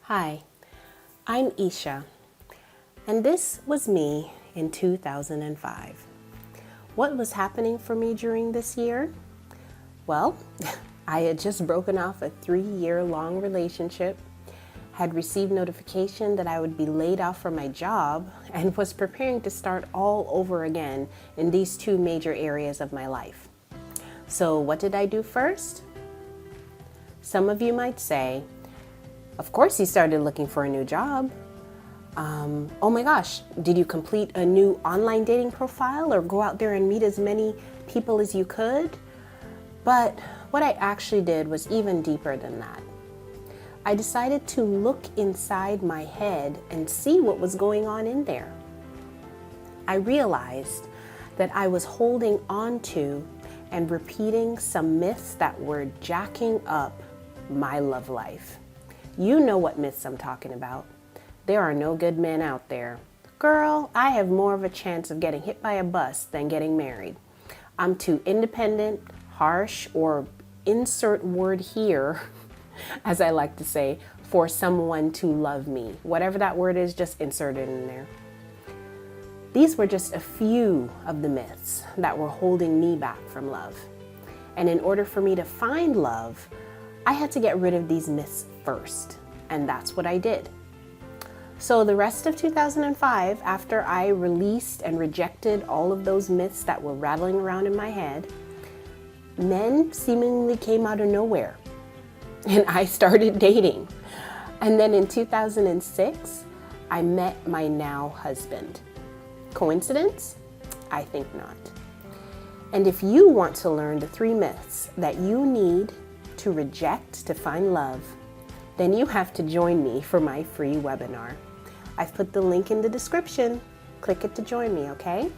Hi, I'm Esha, and this was me in 2005. What was happening for me during this year? Well, I had just broken off a 3-year-long relationship, had received notification that I would be laid off from my job, and was preparing to start all over again in these two major areas of my life. So what did I do first? Some of you might say, of course you started looking for a new job. Oh my gosh, did you complete a new online dating profile or go out there and meet as many people as you could? But what I actually did was even deeper than that. I decided to look inside my head and see what was going on in there. I realized that I was holding on to and repeating some myths that were jacking up my love life. You know what myths I'm talking about. There are no good men out there. Girl, I have more of a chance of getting hit by a bus than getting married. I'm too independent, harsh, or insert word here, as I like to say, for someone to love me. Whatever that word is, just insert it in there. These were just a few of the myths that were holding me back from love. And in order for me to find love, I had to get rid of these myths first, and that's what I did. So the rest of 2005, after I released and rejected all of those myths that were rattling around in my head, men seemingly came out of nowhere, and I started dating. And then in 2006, I met my now husband. Coincidence? I think not. And if you want to learn the 3 myths that you need to reject to find love, then you have to join me for my free webinar. I've put the link in the description. Click it to join me, okay?